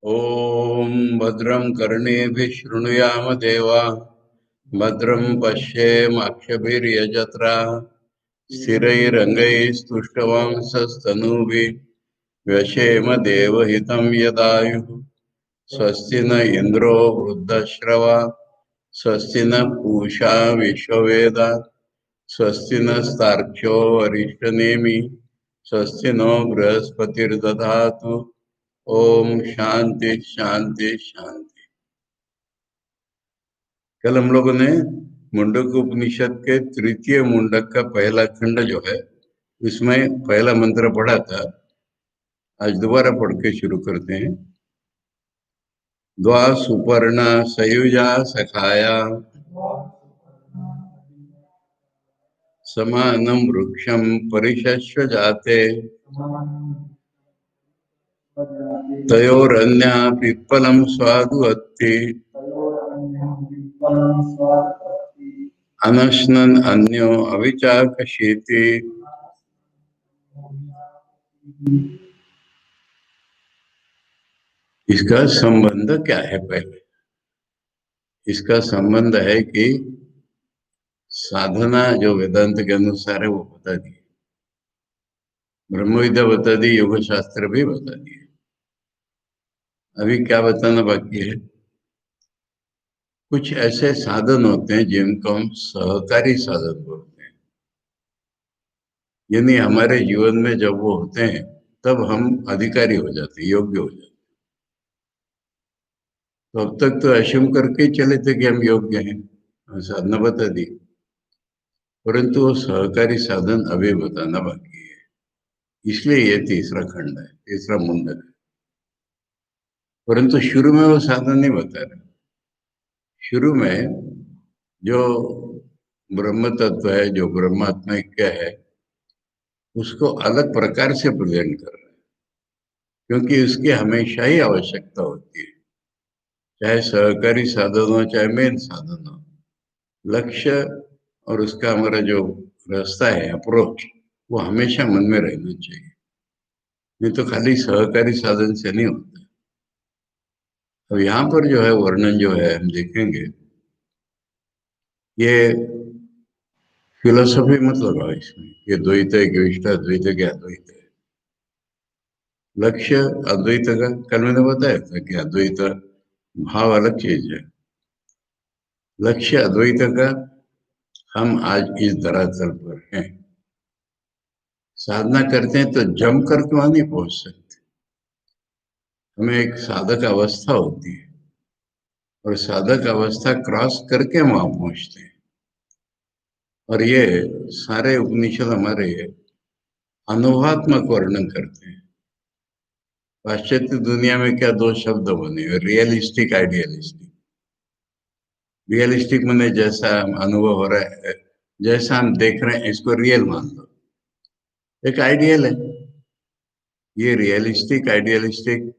ॐ भद्रं कर्णेभिः शृणुयाम देवा भद्रं पश्येमाक्षभिर्यजत्रा स्थिरैरङ्गैस्तुष्टवंसस्तनूभिः व्यशेम देवहितं यदायुः स्वस्ति न इन्द्रो वृद्धश्रवा स्वस्ति न पूषा विश्ववेदा स्वस्ति नस्तार्क्ष्यो अरिष्टनेमि स्वस्ति नो बृहस्पतिर्दधातु। ओम शांति शांति शांति। कल हम लोगों ने मुंडक उपनिषद के तृतीय मुंडक का पहला खंड जो है उसमें पहला मंत्र पढ़ा था। आज दोबारा पढ़ के शुरू करते हैं। द्वा सुपर्णा सयुजा सखाया समानं वृक्षं परिशस्व जाते तयोरन्या पिप्पलं स्वादु अत्ति अनश्नन् अन्यो अविचाकशीति। इसका संबंध क्या है? पहले इसका संबंध है कि साधना जो वेदांत के अनुसार है वो बता दी, ब्रह्म विद्या बता दी, योग शास्त्र भी बता दिए। अभी क्या बताना बाकी है? कुछ ऐसे साधन होते हैं जिनको हम सहकारी साधन बोलते हैं, यानी हमारे जीवन में जब वो होते हैं तब हम अधिकारी हो जाते हैं, योग्य हो जाते हैं। तो अब तक तो अश्यूम करके ही चले थे कि हम योग्य हैं, साधना बता दी, परंतु वो सहकारी साधन अभी बताना बाकी है। इसलिए ये तीसरा खंड है, तीसरा मुंडक है। परंतु शुरू में वो साधन नहीं बता रहे। शुरू में जो ब्रह्म तत्व है, जो ब्रह्मात्मा क्या है, उसको अलग प्रकार से प्रेजेंट कर रहे हैं, क्योंकि उसकी हमेशा ही आवश्यकता होती है, चाहे सहकारी साधन हो चाहे मेन साधन हो। लक्ष्य और उसका हमारा जो रास्ता है, अप्रोच, वो हमेशा मन में रहना चाहिए, नहीं तो खाली सहकारी साधन से नहीं होता। अब यहाँ पर जो है वर्णन जो है हम देखेंगे, ये फिलोसफी मत लगाओ इसमें, ये द्वैत है कि विशिष्ट अद्वैत है कि अद्वैत है। लक्ष्य अद्वैत का कल मैंने बताया था कि अद्वैत भाव अलग चीज है, लक्ष्य अद्वैत का हम आज इस धरातल पर हैं। साधना करते हैं तो जम कर के वहां नहीं पहुंच सकते, हमें एक साधक अवस्था होती है और साधक अवस्था क्रॉस करके हम वहां पहुंचते हैं। और ये सारे उपनिषद हमारे अनुभवात्मक वर्णन करते हैं। पाश्चात्य दुनिया में क्या दो शब्द बने, रियलिस्टिक आइडियलिस्टिक। रियलिस्टिक मैंने जैसा अनुभव हो रहा है, जैसा हम देख रहे हैं, इसको रियल मान लो। एक आइडियल है ये रियलिस्टिक आइडियलिस्टिक।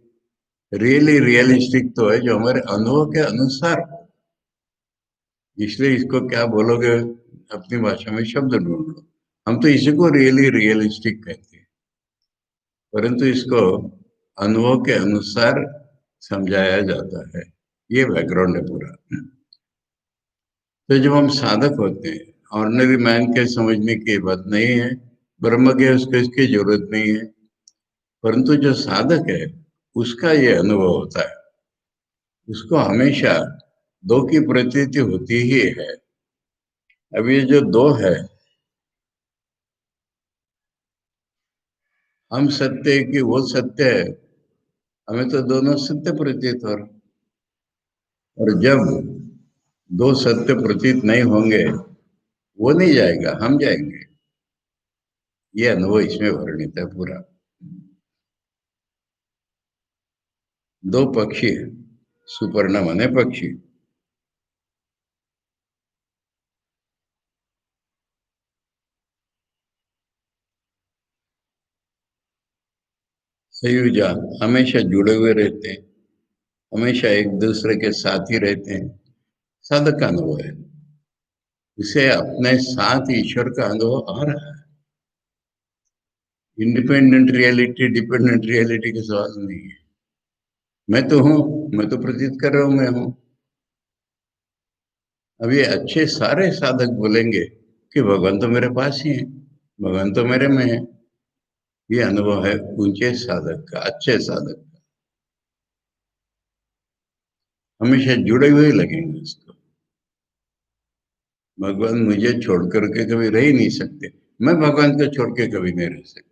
रियली रियलिस्टिक तो है जो हमारे अनुभव के अनुसार हो। इसलिए इसको क्या बोलोगे, अपनी भाषा में शब्द ढूंढ लो। हम तो इसी को रियली रियलिस्टिक कहते हैं, परंतु इसको अनुभव के अनुसार समझाया जाता है। ये बैकग्राउंड है पूरा। तो जब हम साधक होते हैं, ऑर्डिनरी मैन के समझने की बात नहीं है, ब्रह्म के उसको इसकी जरूरत नहीं है, परंतु जो साधक है उसका ये अनुभव होता है। उसको हमेशा दो की प्रतीति होती ही है। अब ये जो दो है, हम सत्य है कि वो सत्य है, हमें तो दोनों सत्य प्रतीत हो रहे। और जब दो सत्य प्रतीत नहीं होंगे, वो नहीं जाएगा, हम जाएंगे। ये अनुभव इसमें वर्णित है पूरा। दो पक्षी है, सुपर्ण माने पक्षी। संयुजा हमेशा जुड़े हुए रहते हैं, हमेशा एक दूसरे के साथ ही रहते हैं। साधक का अनुभव है, इसे अपने साथ ईश्वर का अनुभव आ रहा है। इंडिपेंडेंट रियलिटी डिपेंडेंट रियलिटी के सवाल नहीं है। मैं तो हूँ, मैं तो प्रतीत कर रहा हूँ मैं हूँ। अब ये अच्छे सारे साधक बोलेंगे कि भगवान तो मेरे पास ही है, भगवान तो मेरे में है। ये अनुभव है ऊंचे साधक का, अच्छे साधक का। हमेशा जुड़े हुए लगेंगे उसको। भगवान मुझे छोड़ करके कभी रह ही नहीं सकते, मैं भगवान को छोड़ के कभी नहीं रह सकता।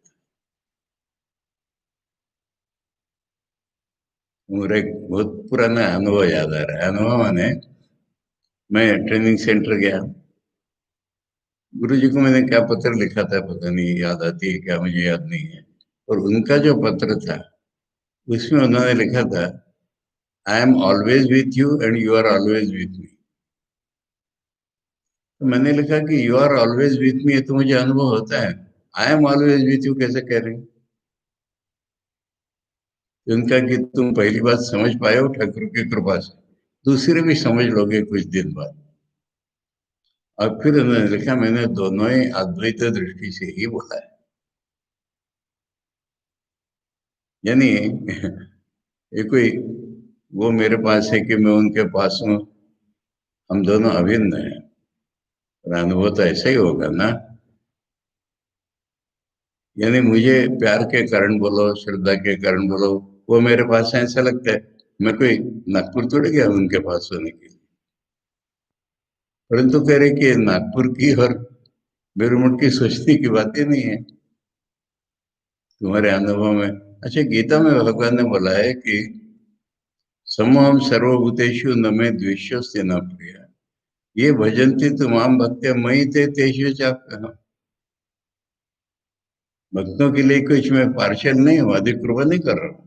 मुझे एक बहुत पुराना अनुभव याद आ रहा है। अनुभव माने, मैं ट्रेनिंग सेंटर गया, गुरुजी को मैंने क्या पत्र लिखा था पता नहीं, याद आती है क्या मुझे याद नहीं है। और उनका जो पत्र था उसमें उन्होंने लिखा था, I am always with you and you are always with me. तो मैंने लिखा कि you are always with me, तो मुझे अनुभव होता है, I am always with you कैसे कह रहे हैं। तो उनका कि तुम पहली बात समझ पाए हो ठाकुर की कृपा से, दूसरे भी समझ लोगे कुछ दिन बाद। और फिर उन्होंने लिखा, मैंने दोनों ही अद्वैत दृष्टि से ही बोला है। यानी ये कोई वो मेरे पास है कि मैं उनके पास हूँ, हम दोनों अभिन्न हैं। और अनुभव तो ऐसा ही होगा ना। यानी मुझे प्यार के कारण बोलो, श्रद्धा के कारण बोलो, वो मेरे पास है ऐसा लगता है। मैं कोई नागपुर थोड़ी गया उनके पास होने के लिए। परंतु कह रहे कि नागपुर की और बेरुमुट की सोचने की बातें नहीं है तुम्हारे अनुभव में। अच्छा, गीता में भगवान ने बोला है कि समोहम सर्वभूतेषु न मे द्वेष्योस्ति न प्रिय, ये भजन्ति तु माम भक्त्या मयि ते तेषु चाप्यहम्। भक्तों के लिए कुछ मैं पार्शियल नहीं हूँ, अधिक कृपा नहीं कर रहा हूँ।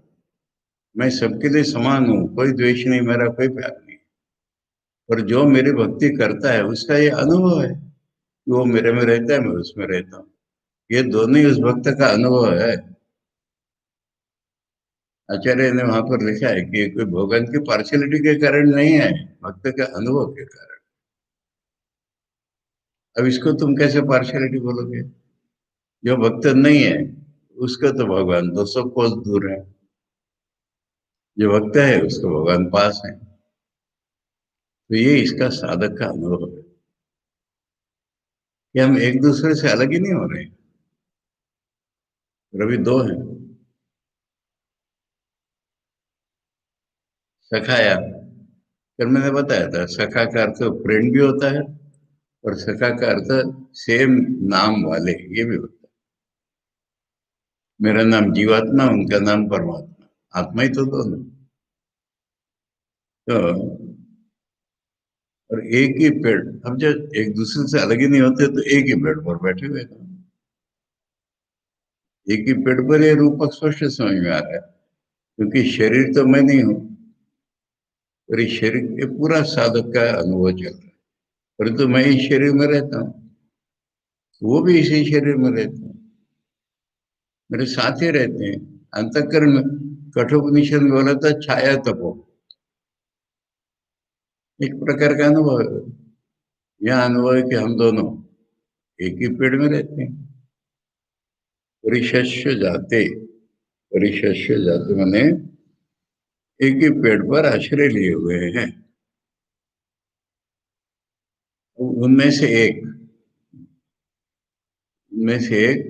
मैं सबके लिए समान हूँ, कोई द्वेष नहीं, मेरा कोई प्यार नहीं। और जो मेरी भक्ति करता है उसका ये अनुभव है कि वो मेरे में रहता है, मैं उसमें रहता हूँ। ये दोनों ही उस भक्त का अनुभव है। आचार्य ने वहां पर लिखा है कि कोई भगवान की पार्शियलिटी के कारण नहीं है, भक्त के अनुभव के कारण। अब इसको तुम कैसे पार्शियलिटी बोलोगे? जो भक्त नहीं है उसका तो भगवान 200 कोस दूर है, जो भक्त है उसको भगवान पास है। तो ये इसका साधक का अनुभव है कि हम एक दूसरे से अलग ही नहीं हो रहे। रवि दो हैं। सखाया, फिर मैंने बताया था, सखा का अर्थ फ्रेंड भी होता है, और सखा का अर्थ सेम नाम वाले ये भी होता है। मेरा नाम जीवात्मा, उनका नाम परमात्मा, आत्मा ही तो दोनों। तो और एक ही पेड़, अब जब एक दूसरे से अलग ही नहीं होते तो एक ही पेड़ पर बैठे हुए हैं। एक ही पेड़ पर ये रूपक स्पष्ट समझ में आ रहा है, क्योंकि शरीर तो मैं नहीं हूँ, और इस शरीर के पूरा साधक का अनुभव चल रहा है। परंतु मैं इस शरीर में रहता हूँ, वो भी इसी शरीर में रहते हैं, मेरे साथ ही रहते हैं। अंतःकरण में कठोपनिषद में बोला था, छाया तपो, एक प्रकार का अनुभव है। यह अनुभव है कि हम दोनों एक ही पेड़ में रहते हैं। परिशस्य जाते, परिशस्य जाते माने एक ही पेड़ पर आश्रय लिए हुए हैं। उनमें से एक, उनमें से एक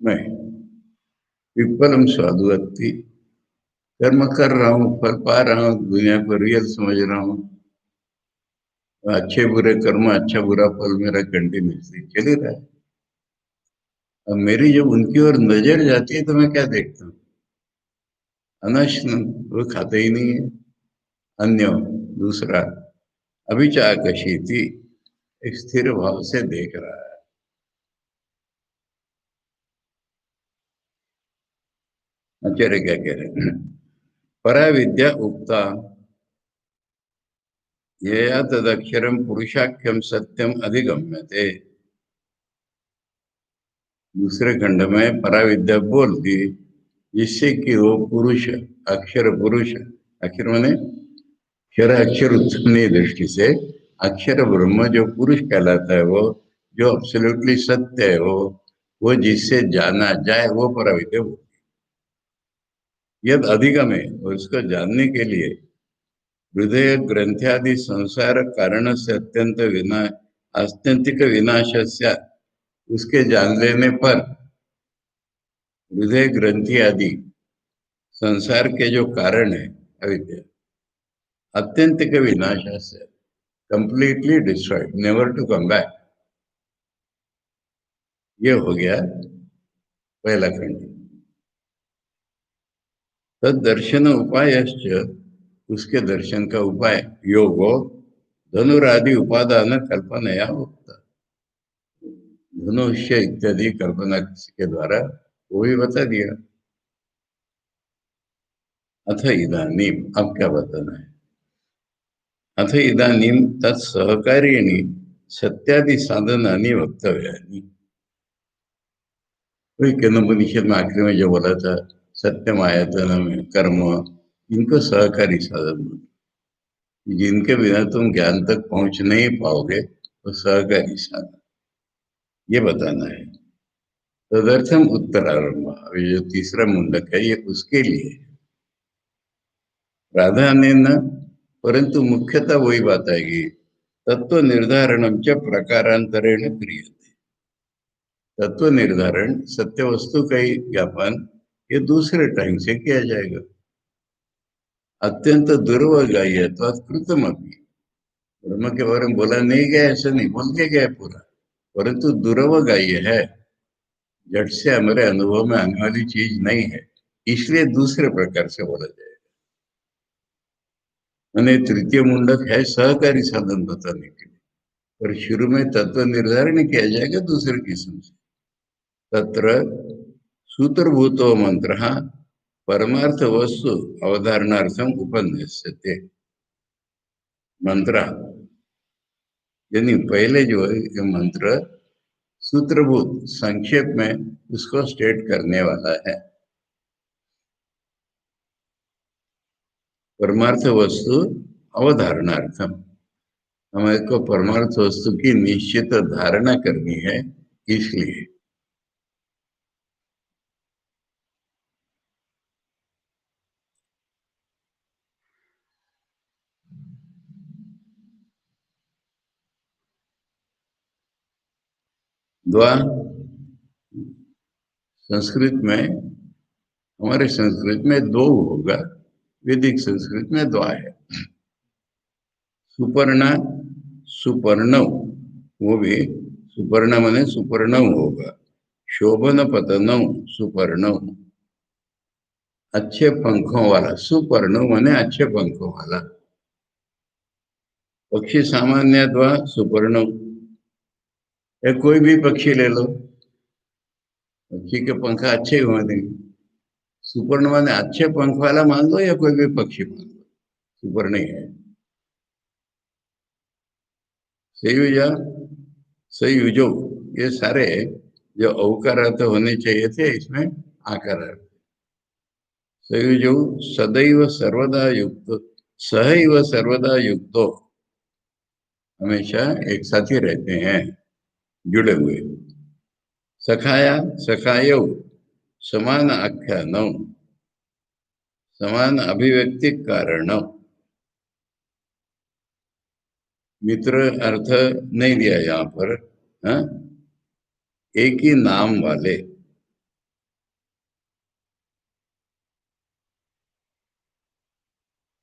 मैं, विफलम स्वादुअत्ति, कर्म कर रहा हूँ, फल पा रहा हूँ, दुनिया को रियल समझ रहा हूँ। अच्छे बुरे कर्म, अच्छा बुरा फल मेरा कंटिन्यूसली चल ही रहा है। अब मेरी जब उनकी ओर नजर जाती है तो मैं क्या देखता हूँ? अनशन, वो खाते ही नहीं है। अन्य, दूसरा, अभिचाकशी थी, एक स्थिर भाव से देख रहा है। आचार्य क्या कह रहे हैं? परा विद्या उक्ता यया तदक्षरम पुरुषाख्यम सत्यम अधिगम्यते। दूसरे खंड में परा विद्या बोल दी, जिससे कि वो पुरुष, अक्षर पुरुष, अक्षर माने अक्षर, अक्षर उत्पन्न दृष्टि से अक्षर ब्रह्म जो पुरुष कहलाता है, वो जो अब्सोल्युटली सत्य है, वो जिससे जाना जाए वो परा विद्या। यद अधिगमे, और उसको जानने के लिए हृदय ग्रंथ्यादि संसार कारण से आत्यंतिक विनाश, उसके जान लेने पर हृदय ग्रंथि आदि संसार के जो कारण है अविद्या, आत्यंतिक विनाश से, completely destroyed, never to come back. ये हो गया पहला खंड। तद दर्शन उपायश्च, उसके दर्शन का उपाय योगो धनुरादि उपादान कल्पनया होता, धनुष्य इत्यादि कल्पना के द्वारा वो भी बता दिया। अथ इदानीम, अब क्या बताना है? अथ इदानीम तत्सहकार्यणि सत्यादि साधनानि वक्तव्यानि। वही केनोपनिषद में आखिर में जो बोला था, सत्यम आयतन में कर्म, इनको सहकारी साधन, जिनके बिना तुम ज्ञान तक पहुंच नहीं पाओगे, वो सहकारी साधन, ये बताना है। तदर्थम उत्तरारंभ, अभी जो तीसरा मुंडक है ये उसके लिए प्राधान्य न, परंतु मुख्यतः वही बात आएगी। तत्व निर्धारणम च प्रकारांतरेण क्रियते। तत्व निर्धारण, सत्य वस्तु का ही ज्ञापन, ये दूसरे टाइम से किया जाएगा। अत्यंत दुर्वगाह्य तो कृतम अभी, ब्रह्म के बारे में बोला नहीं गया ऐसा नहीं, बोल के गया पूरा, परंतु दुर्वगाह्य है, झट से हमारे अनुभव में आने वाली चीज नहीं है, इसलिए दूसरे प्रकार से बोला जाएगा। मैंने तृतीय मुंडक है सहकारी साधन बताने के लिए, और शुरू में तत्व निर्धारण किया जाएगा दूसरे किस्म से। तत्र सूत्रभूतो मंत्र परमार्थ वस्तु अवधारणार्थम उपन्यस्यते। मंत्र यानी पहले जो है ये मंत्र सूत्रभूत, संक्षेप में उसको स्टेट करने वाला है। परमार्थ वस्तु अवधारणार्थम, हमें को परमार्थ वस्तु की निश्चित धारणा करनी है, इसलिए। द्वा, संस्कृत में, हमारे संस्कृत में दो होगा, वैदिक संस्कृत में द्वा है। सुपर्णा, सुपर्णव, वो भी सुपर्णा माने सुपर्णव होगा। शोभन पतनव, सुपर्णव, अच्छे पंखों वाला, सुपर्णव माने अच्छे पंखों वाला। पक्षी सामान्य द्वा सुपर्णव, या कोई भी पक्षी ले लो, पक्षी के पंख अच्छे होने, सुपर्ण माने अच्छे पंख वाला मान लो या कोई भी पक्षी मान लो, सुपर्ण ही है। संयुजा, संयुजो, ये सारे जो औकारार्थ होने चाहिए थे इसमें आकार। संयुजो सदैव सर्वदा युक्त, सहैव सर्वदा युक्तो, हमेशा एक साथ ही रहते हैं, जुड़े हुए। सखाया, सखायो, समान आख्यानौ, समान अभिव्यक्ति कारण। मित्र अर्थ नहीं दिया यहाँ पर, हाँ? एक ही नाम वाले,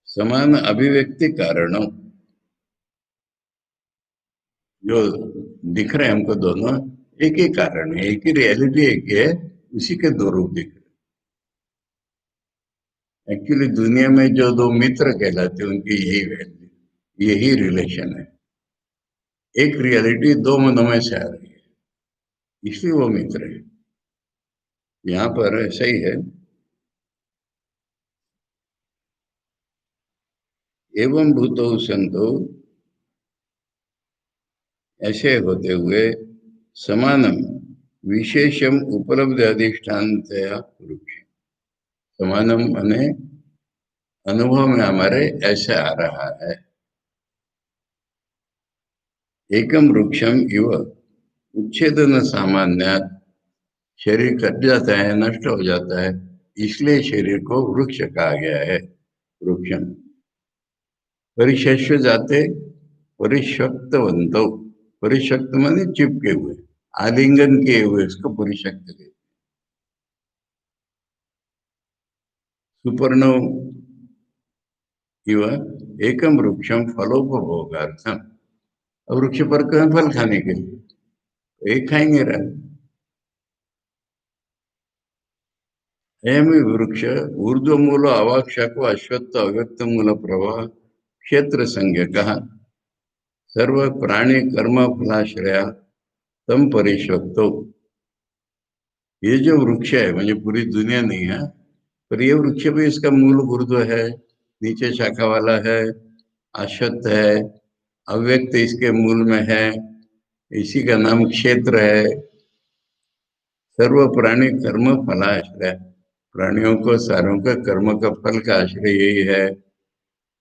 समान अभिव्यक्ति कारणों, जो दिख रहे हैं हमको दोनों एक ही कारण है, एक ही रियलिटी एक ही है, उसी के दो रूप दिख रहे। एक्चुअली दुनिया में जो दो मित्र कहलाते हैं उनकी यही वैल्यू, यही रिलेशन है। एक रियलिटी दो मनों में से आ रही है, इसलिए वो मित्र है। यहाँ पर ऐसा ही है। एवं भूतो संतो, ऐसे होते हुए, समानम विशेषम उपलब्ध अधिष्ठान वृक्ष, समानम माने अनुभव में हमारे ऐसे आ रहा है। एकम वृक्षम इव उच्छेदन सामान्य, शरीर कट जाता है, नष्ट हो जाता है, इसलिए शरीर को वृक्ष कहा गया है। वृक्षम परिशस्य जाते परिशक्तवंतो। परिशक्त माने चिपके हुए, आलिंगन किए हुए, उसको परिशक्त कहते हैं। सुपर्ण इव एकम वृक्षम फलोपभोगार्थम। अब वृक्ष पर कौन फल खाने के लिए, तो एक खा ही नहीं रहा। अयम ही वृक्ष ऊर्ध्व मूल अवाक्षा को अश्वत्थ अव्यक्त मूल प्रवाह क्षेत्र संज्ञ कहा। सर्व प्राणी कर्म फलाश्रया तम परिश्वक्तो। ये जो वृक्ष है म्हणजे पूरी दुनिया नहीं है, पर ये वृक्ष भी इसका मूल ऊर्ध्व है, नीचे शाखा वाला है, अश्वत्थ है, अव्यक्त इसके मूल में है, इसी का नाम क्षेत्र है। सर्व प्राणी कर्म फलाश्रय, प्राणियों को सारों का कर्म का फल का आश्रय यही है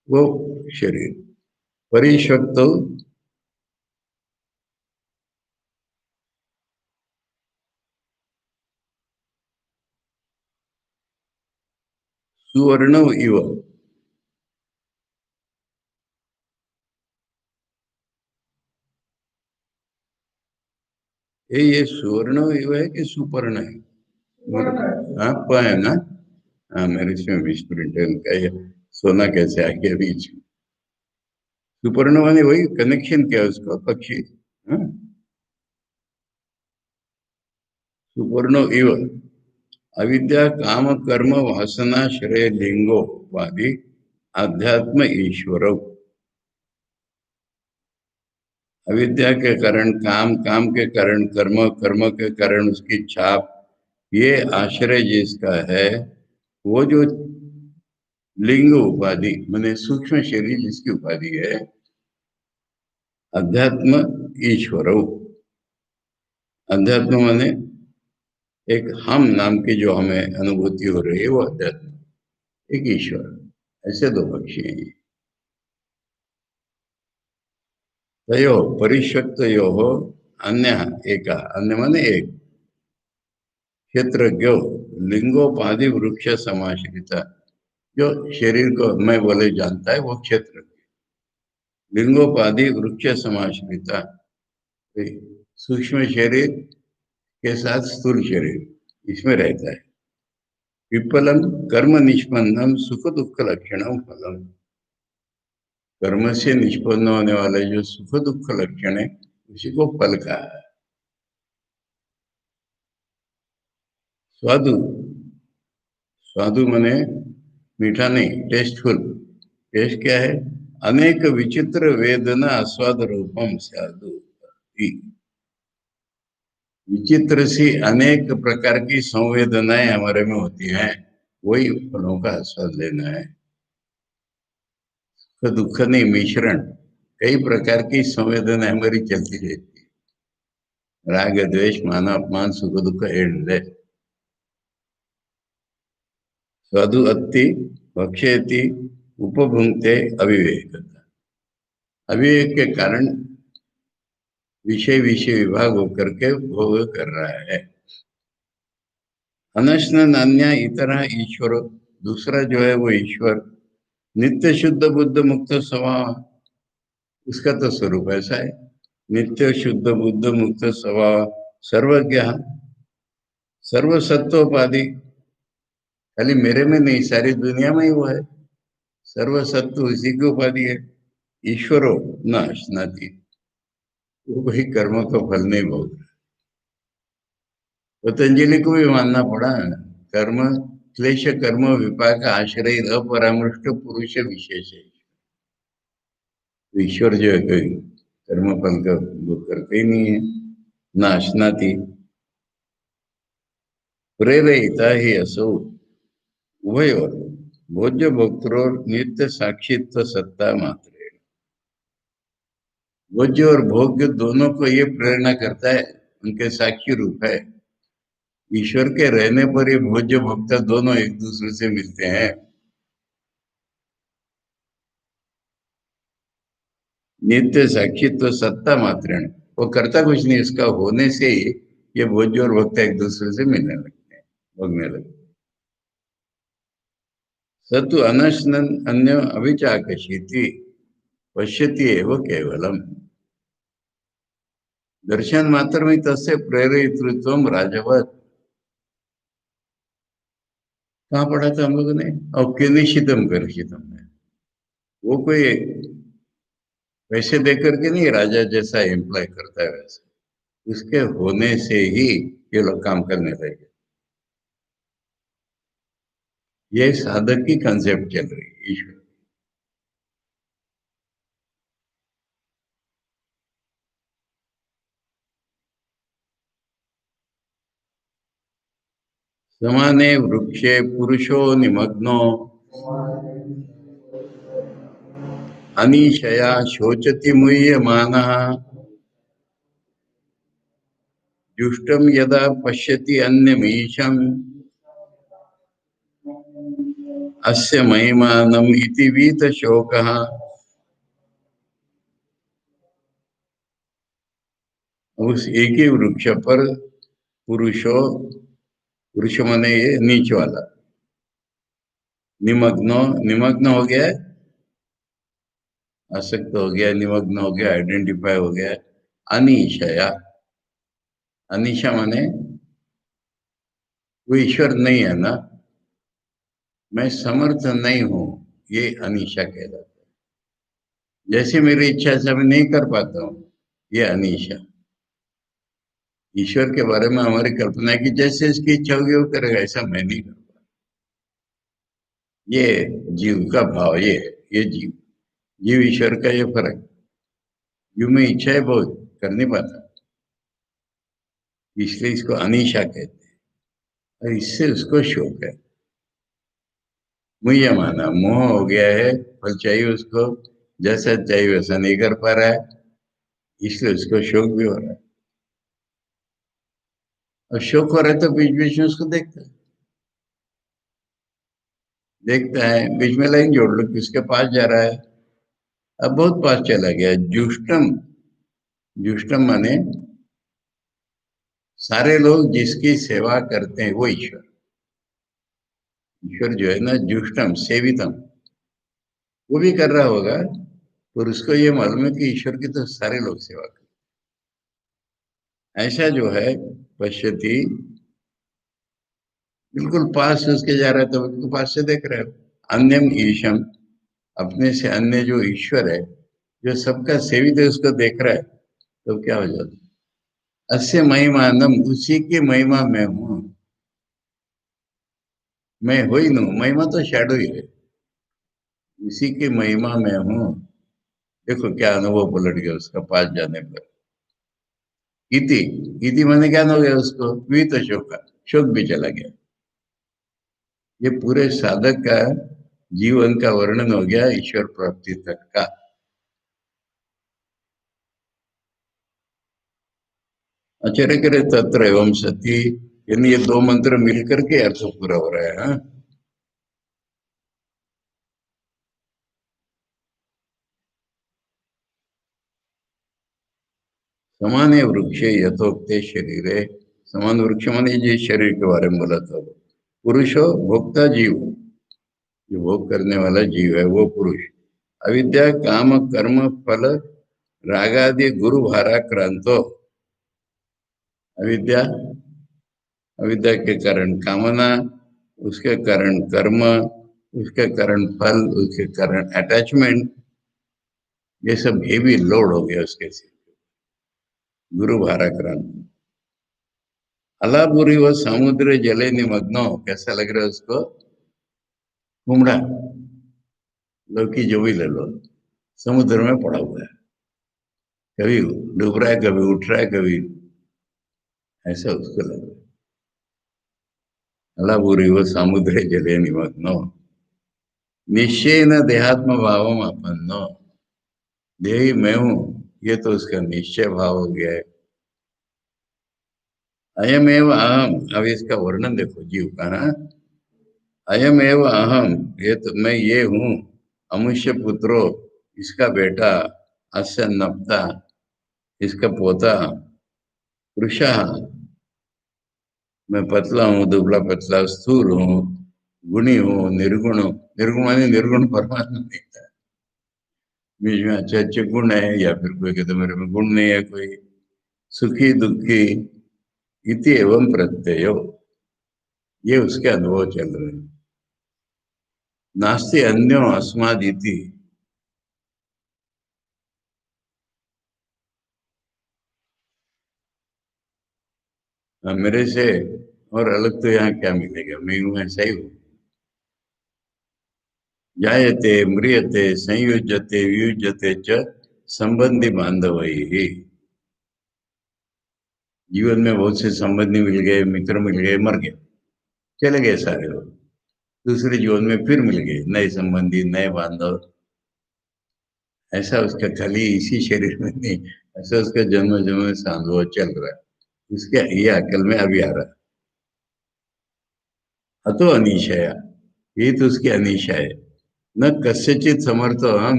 वो शरीर। परिशक्त सुवर्ण इव। ये सुवर्ण इव है कि सुपर्ण है? हाँ प है ना। हाँ मेरे इसमें मिसप्रिंट है उनका, ये सोना कैसे आ गया बीच में। सुपर्ण माने वही कनेक्शन क्या है उसका, पक्षी। हाँ, सुपर्ण इव अविद्या काम कर्म वासना श्रेय लिंगो वादि अध्यात्म ईश्वर। अविद्या के कारण काम, काम के कारण कर्म, कर्म के कारण उसकी छाप, ये आश्रय जिसका है, वो जो लिंग उपाधि माने सूक्ष्म शरीर जिसकी उपाधि है, अध्यात्म ईश्वर। अध्यात्म माने एक हम नाम की जो हमें अनुभूति हो रही है वो अध्यात्म, एक ईश्वर। ऐसे दो पक्षी हैं ये। तयो परिशक्त यो हो अन्य, एक अन्य माने एक, क्षेत्रज्ञ लिंगोपाधि वृक्ष समाश्रिता। जो शरीर को मैं बोले जानता है वो क्षेत्र, लिंगोपाधि वृक्ष समाश्रिता, सूक्ष्म शरीर के साथ स्थूल शरीर इसमें रहता है। विफलम कर्म निष्पन्नम सुख दुख लक्षणम फलम। कर्म से निष्पन्न होने वाले जो सुख दुख लक्षण है उसी को फल कहा है। स्वादु, स्वादु मने मीठा नहीं, टेस्टफुल। टेस्ट क्या है? अनेक विचित्र वेदना आस्वाद रूपम साधु। विचित्र सी अनेक प्रकार की संवेदनाएं हमारे में होती हैं, वही फलों का आस्वाद लेना है। तो दुख नहीं, मिश्रण, कई प्रकार की संवेदनाएं हमारी चलती रहती है, राग द्वेष मान अपमान सुख दुख एड़े। साधु अति भक्षेति उपभुंगते अविवेक। अविवेक के कारण विषय विषय विभाग होकर के भोग कर रहा है। अनशन नान्या इतरा ईश्वर, दूसरा जो है वो ईश्वर नित्य शुद्ध बुद्ध मुक्त स्वभाव, उसका तो स्वरूप ऐसा है, नित्य शुद्ध बुद्ध मुक्त स्वभाव, सर्वज्ञ, सर्वसत्वोपाधि, खाली मेरे में नहीं सारी दुनिया में ही वो है, सर्वसत्व उसी की उपाधि है। ईश्वरो न अश्नाति, वो वही कर्म का फल नहीं भोग रहा। पतंजलि को भी मानना पड़ा, कर्म क्लेश कर्म विपाक आश्रय अपरामृष्ट पुरुष विशेष है। तो ईश्वर जो है कोई कर्म फल का भोग करते ही नहीं है, न अश्नाति। प्रेरयिता ही असो उभयोर भोज्य भोक्तोर नित्य साक्षित्व सत्ता मात्र। भोज्य और भोग्य दोनों को ये प्रेरणा करता है, उनके साक्षी रूप है। ईश्वर के रहने पर ही भोज्य भोक्ता दोनों एक दूसरे से मिलते हैं। नित्य साक्षित्व सत्ता मात्र, वो करता कुछ नहीं, इसका होने से ही ये भोज्य और भोक्ता एक दूसरे से मिलने लगते हैं, भोगने लगते हैं। स तु अनश्नन् अन्य अविचाकशीति पश्यति एव केवलम्। दर्शन मात्र में तस्य प्रेरयितृत्वम राजवत। कहाँ पढ़ा था हम लोगों ने? और किनिशितम कनिशितम में वो कोई पैसे देकर के नहीं राजा जैसा एम्प्लॉय करता है, वैसे उसके होने से ही ये लोग काम करने लगे। ये साधक की कंसेप्ट चल रही है ईश्वर। समाने वृक्षे पुरुषो निमग्नो अनीशया शोचति मुह्यमानः जुष्टम यदा पश्यति अन्यमीशम् अस्य महिमानम इति वीत शोकः। उस एक ही वृक्ष पर पुरुषो, पुरुष माने ये नीच वाला, निमग्नो, निमग्न हो गया, आसक्त हो गया, निमग्न हो गया, आइडेंटिफाई हो गया। अनिशया, अनिशा माने वो ईश्वर नहीं है ना, मैं समर्थ नहीं हूं, ये अनिशा कहलाता है। जैसे मेरी इच्छा से मैं नहीं कर पाता हूं, ये अनिशा। ईश्वर के बारे में हमारी कल्पना है कि जैसे इसकी इच्छा होगी वो करेगा, ऐसा मैं नहीं कर पाता। ये जीव का भाव, ये जीव, जीव ईश्वर का ये फर्क। जीव में इच्छा है बहुत, कर नहीं पाता, इसलिए इसको अनिशा कहते हैं। और इससे उसको शोक है, मुझे माना मोह हो गया है, फल चाहिए उसको, जैसा चाहिए वैसा नहीं कर पा रहा है, इसलिए उसको शोक भी हो रहा है। और शोक हो रहा है तो बीच बीच में उसको देखता है, देखता है, बीच में लाइन जोड़ लो किसके पास जा रहा है। अब बहुत पास चला गया। जुष्टम, जुष्टम माने सारे लोग जिसकी सेवा करते हैं वो ईश्वर। ईश्वर जो है ना, जुष्टम सेवितम, वो भी कर रहा होगा, और उसको ये मालूम है कि ईश्वर की तो सारे लोग सेवा करते हैं। ऐसा जो है पश्यति, बिल्कुल पास से उसके जा रहा है तो बिल्कुल पास से देख रहे हो। अन्यम ईशम, अपने से अन्य जो ईश्वर है, जो सबका सेवित है, उसको देख रहा है, तो क्या हो जाता है? अस्य महिमानम, उसी की महिमा में हूं, मैं हो ही नहीं, महिमा तो शैडो ही है, उसी की महिमा में हूं। देखो क्या अनुभव पलट गया उसका पास जाने पर। इति, इति माने क्या हो गया उसको, वीत शोक, शोक भी चला गया। ये पूरे साधक का जीवन का वर्णन हो गया ईश्वर प्राप्ति तक का। आचार्य करे तत्र एवं सती, यानी ये दो मंत्र मिलकर के अर्थ पूरा हो रहा है। हाँ? समान वृक्षे यथोक्ते शरीरे, समान वृक्ष माने ये शरीर के बारे में बोला था। पुरुषो भोक्ता जीव, जो भोग करने वाला जीव है वो पुरुष। अविद्या काम कर्म फल रागादि गुरु भाराक्रांतो, अविद्या, अविद्या के कारण कामना, उसके कारण कर्म, उसके कारण फल, उसके कारण अटैचमेंट, ये सब हेवी लोड हो गया उसके सिर। गुरु भाराक्रांत। अलाबुरी वो समुद्र जले निमग्नो, कैसा लग रहा है उसको? कुमड़ा, लौकी जो भी ले लो, समुद्र में पड़ा हुआ है, कभी डूब रहा है, कभी उठ रहा है, कभी, ऐसा उसको लग रहा है। अलाबुरी वो समुद्र जले निमग्नो निश्चय न देहात्म भाव अपन्नो, देही मैं हूं, ये तो उसका निश्चय भाव हो गया है। अयम एव अहम, अब इसका वर्णन देखो जीव का ना। अयम एव अहम, ये तो मैं ये हूँ। अमुष्य पुत्रो, इसका बेटा। अस्य नप्ता, इसका पोता। वृषा, मैं पतला हूँ, दुबला पतला स्थूल हूँ। गुणी हो, निर्गुण हो, निर्गुण माने निर्गुण परमात्मा दिखता है, बीच में अच्छे अच्छे गुण है, या फिर कोई कहते मेरे में गुण नहीं है कोई, सुखी दुखी, इति एवं प्रत्ययो, ये उसके अनुभव चल रहे हैं। नास्ति अन्यो अस्माद इति, मेरे से और अलग तो यहाँ क्या मिलेगा, मैं हूँ ऐसा ही हूँ। जायते म्रियते संयुज्यते वियुज्यते च संबंधी बांधव ही, जीवन में बहुत से संबंधी मिल गए, मित्र मिल गए, मर गए, चले गए सारे लोग, दूसरे जीवन में फिर मिल गए नए संबंधी, नए बांधव। ऐसा उसका खाली इसी शरीर में नहीं, ऐसा उसका जन्म जन्म से अनुभव चल रहा है, उसके ये अकल में अभी आ रहा है। अतो अनिशया, ये तो उसकी अनिशा है। न कस्यचित समर्थो हम,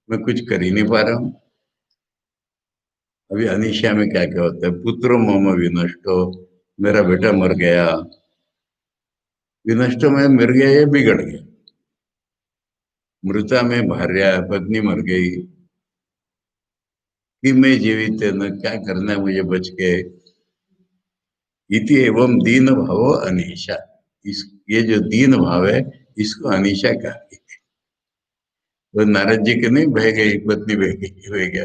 मैं कुछ कर ही नहीं पा रहा हूँ। अभी अनिशा में क्या क्या होता है, पुत्रो मम विनष्टो, मेरा बेटा मर गया, विनष्टो में मर गया या बिगड़ गया, मृता में भार्या पत्नी मर गई, कि मैं जीवित है, न क्या करना है मुझे बच के, इति एवं दीन भाव अनिशा, इस ये जो दीन भाव है, इसको अनिशा कहा। वो नारद जी के नहीं बह गई पत्नी, बह गई हो गया,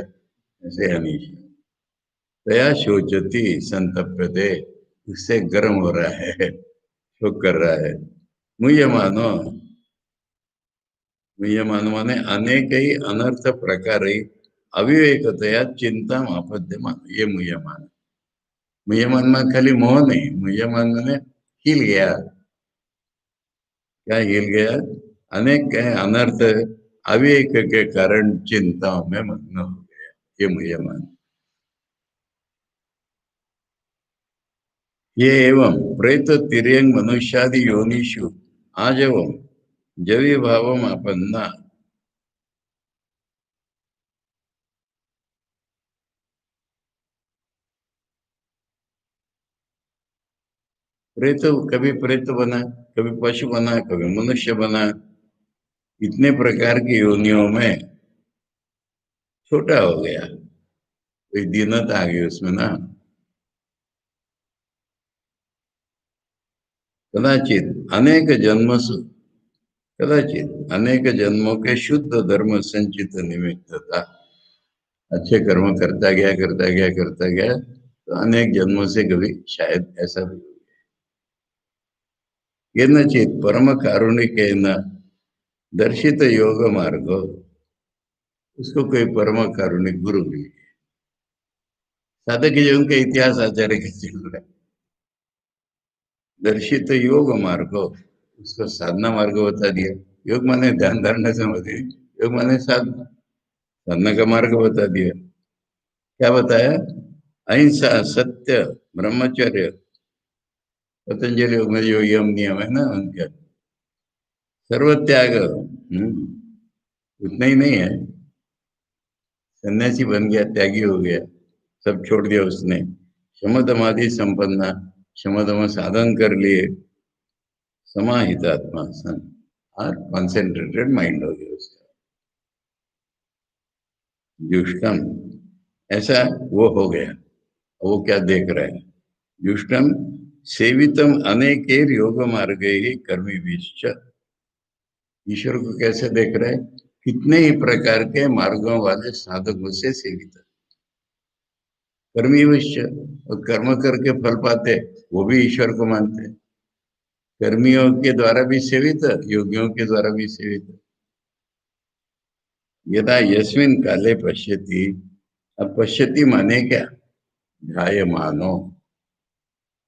ऐसे अनिशा। दया शोचती संतप्यते, उससे गर्म हो रहा है, शोक कर रहा है। मुझे मानो, मुझे मानो माने अनेक ही अनर्थ प्रकार ही अविवेकतया चिंता आपद्य मानो, ये मुझे मान, मुझे मन में खाली मोह नहीं, मुझे मन में हिल गया, क्या हिल गया, अनेक अनर्थ अविवेक के कारण चिंताओं में मग्न हो गया, ये मुझे मान। ये एवं प्रेत तिर्यंग मनुष्यादि योनिषु आजवम जवी भावम आपन्ना, प्रेत कभी प्रेत बना, कभी पशु बना, कभी मनुष्य बना, इतने प्रकार की योनियों में छोटा हो गया, कोई दीनता आ गई उसमें ना। कदाचित अनेक जन्मसु, कदाचित अनेक जन्मों के शुद्ध धर्म संचित निमित्त था, अच्छे कर्म करता गया करता गया, तो अनेक जन्मों से कभी शायद ऐसा भी हो। ये न चित परम कारुणिक न दर्शित योग मार्ग, उसको कोई परम कारुणिक गुरु मिल गया, साधक के जीवन का इतिहास आचार्य के चल रहा है, दर्शित योग मार्ग, उसको साधना मार्ग बता दिया। योग माने ध्यान धारणा से मत, योग माने साधना, साधना का मार्ग बता दिया। क्या बताया, अहिंसा सत्य ब्रह्मचर्य, पतंजलि योग में जो यम नियम है ना उनके, सर्वत्याग, उतना ही नहीं है, सन्यासी बन गया, त्यागी हो गया, सब छोड़ दिया उसने, शमदमादि संपन्ना, शमदम साधन कर लिए, समाहितात्मा सन, और कॉन्सेंट्रेटेड माइंड हो गया उसका, जुष्टम, ऐसा वो हो गया। वो क्या देख रहा है, जुष्टम सेवितम अनेकेर योग मार्ग ही कर्मी बीच, ईश्वर को कैसे देख रहे हैं, कितने ही प्रकार के मार्गों वाले साधकों से सेवित है, कर्मी विश्य, और कर्म करके फल पाते, वो भी ईश्वर को मानते हैं, कर्मियों के द्वारा भी सेवित, योगियों के द्वारा भी सेवित। यदा यस्मिन काले पश्यति, अब पश्यति माने क्या, ध्याय मानो,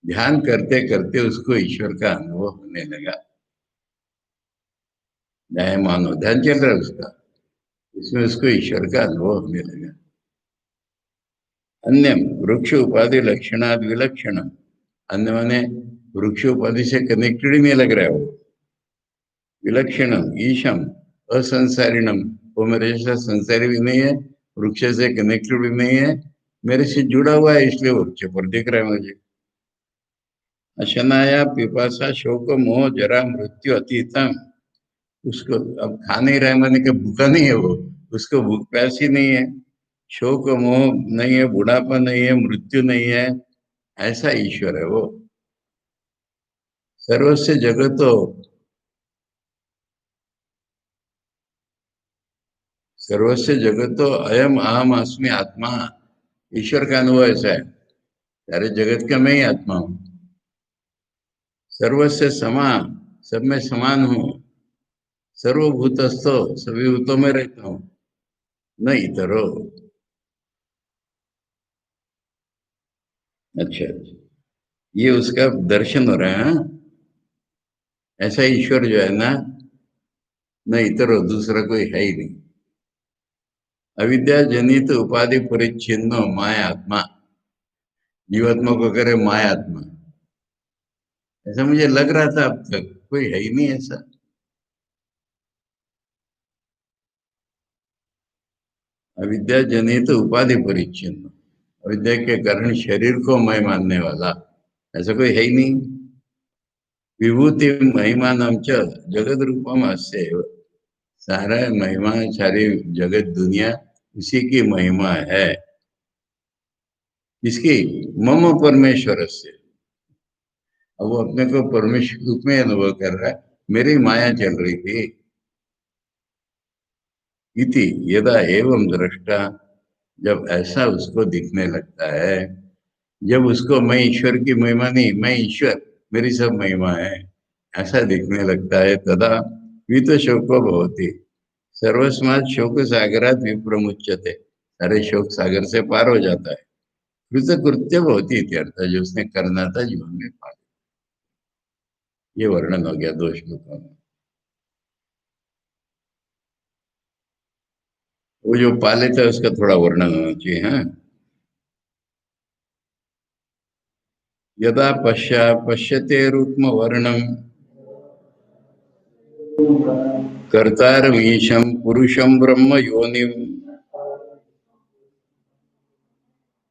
ध्यान करते करते उसको ईश्वर का अनुभव होने लगा, ध्याय मानो, ध्यान चल रहा है उसका, इसमें उसको ईश्वर का अनुभव होने लगा। अन्य वृक्ष उपाधि लक्षणाद विलक्षण, अन्य माने वृक्ष उपाधि से कनेक्टेड ही नहीं लग रहा है वो, विलक्षणम ईशम असंसारिणम, वो मेरे जैसा संसारी भी नहीं है, वृक्ष से कनेक्टेड भी नहीं है, मेरे से जुड़ा हुआ है, इसलिए वृक्ष पर दिख रहा है मुझे। अशनाया पिपासा शोक मोह जरा मृत्यु अतीतम। उसको अब खा नहीं रहा है, मैंने कि भूखा नहीं है वो, उसको भूख प्यास ही नहीं है, शोक मोह नहीं है, बुढ़ापा नहीं है, मृत्यु नहीं है, ऐसा ईश्वर है वो। सर्वस्य जगतो सर्वस्य जगतो अयम अहम अस्मि आत्मा। ईश्वर का अनुभव ऐसा है, सारे जगत का मैं ही आत्मा हूँ। सर्वस्य समा, सब में समान हूँ। सर्वभूतस्थो, सभी भूतों में रहता हूँ। न इतरो। अच्छा, ये उसका दर्शन हो रहा है, हाँ? ऐसा ईश्वर जो है ना, न इतरो, दूसरा कोई है ही नहीं। अविद्या जनित उपाधि परिच्छिन्नो माया आत्मा। जीवात्मा को करे माया आत्मा, ऐसा मुझे लग रहा था अब तक, कोई है ही नहीं ऐसा। अविद्या जनित उपाधि परिच्छिन्न, अविद्या के कारण शरीर को मैं मानने वाला, ऐसा कोई है ही नहीं। विभूति महिमा नाम च जगत रूपम अस्य एव। सारा महिमा, सारी जगत दुनिया उसी की महिमा है। इसकी मम परमेश्वर से, अब वो अपने को परमेश्वर रूप में अनुभव कर रहा है, मेरी माया चल रही थी। इति यदा एवं दृष्टा, जब ऐसा उसको दिखने लगता है, जब उसको मैं ईश्वर की महिमा नहीं, मैं ईश्वर, मेरी सब महिमा है, ऐसा दिखने लगता है, तदा वित शोको भवति। सर्वस्मात् शोक सागरात विप्रमुच्यते, सारे शोक सागर से पार हो जाता है। कृत कृत्य भवति इत्यर्थ, जो उसने करना था जीवन में पा लिया। ये वर्णन हो गया दो श्लोकों में। वो जो पा लेता है उसका थोड़ा वर्णन होना चाहिए, हाँ। यदा पश्यते रुक्म वर्णम कर्तारमीशं पुरुषं ब्रह्म योनिं,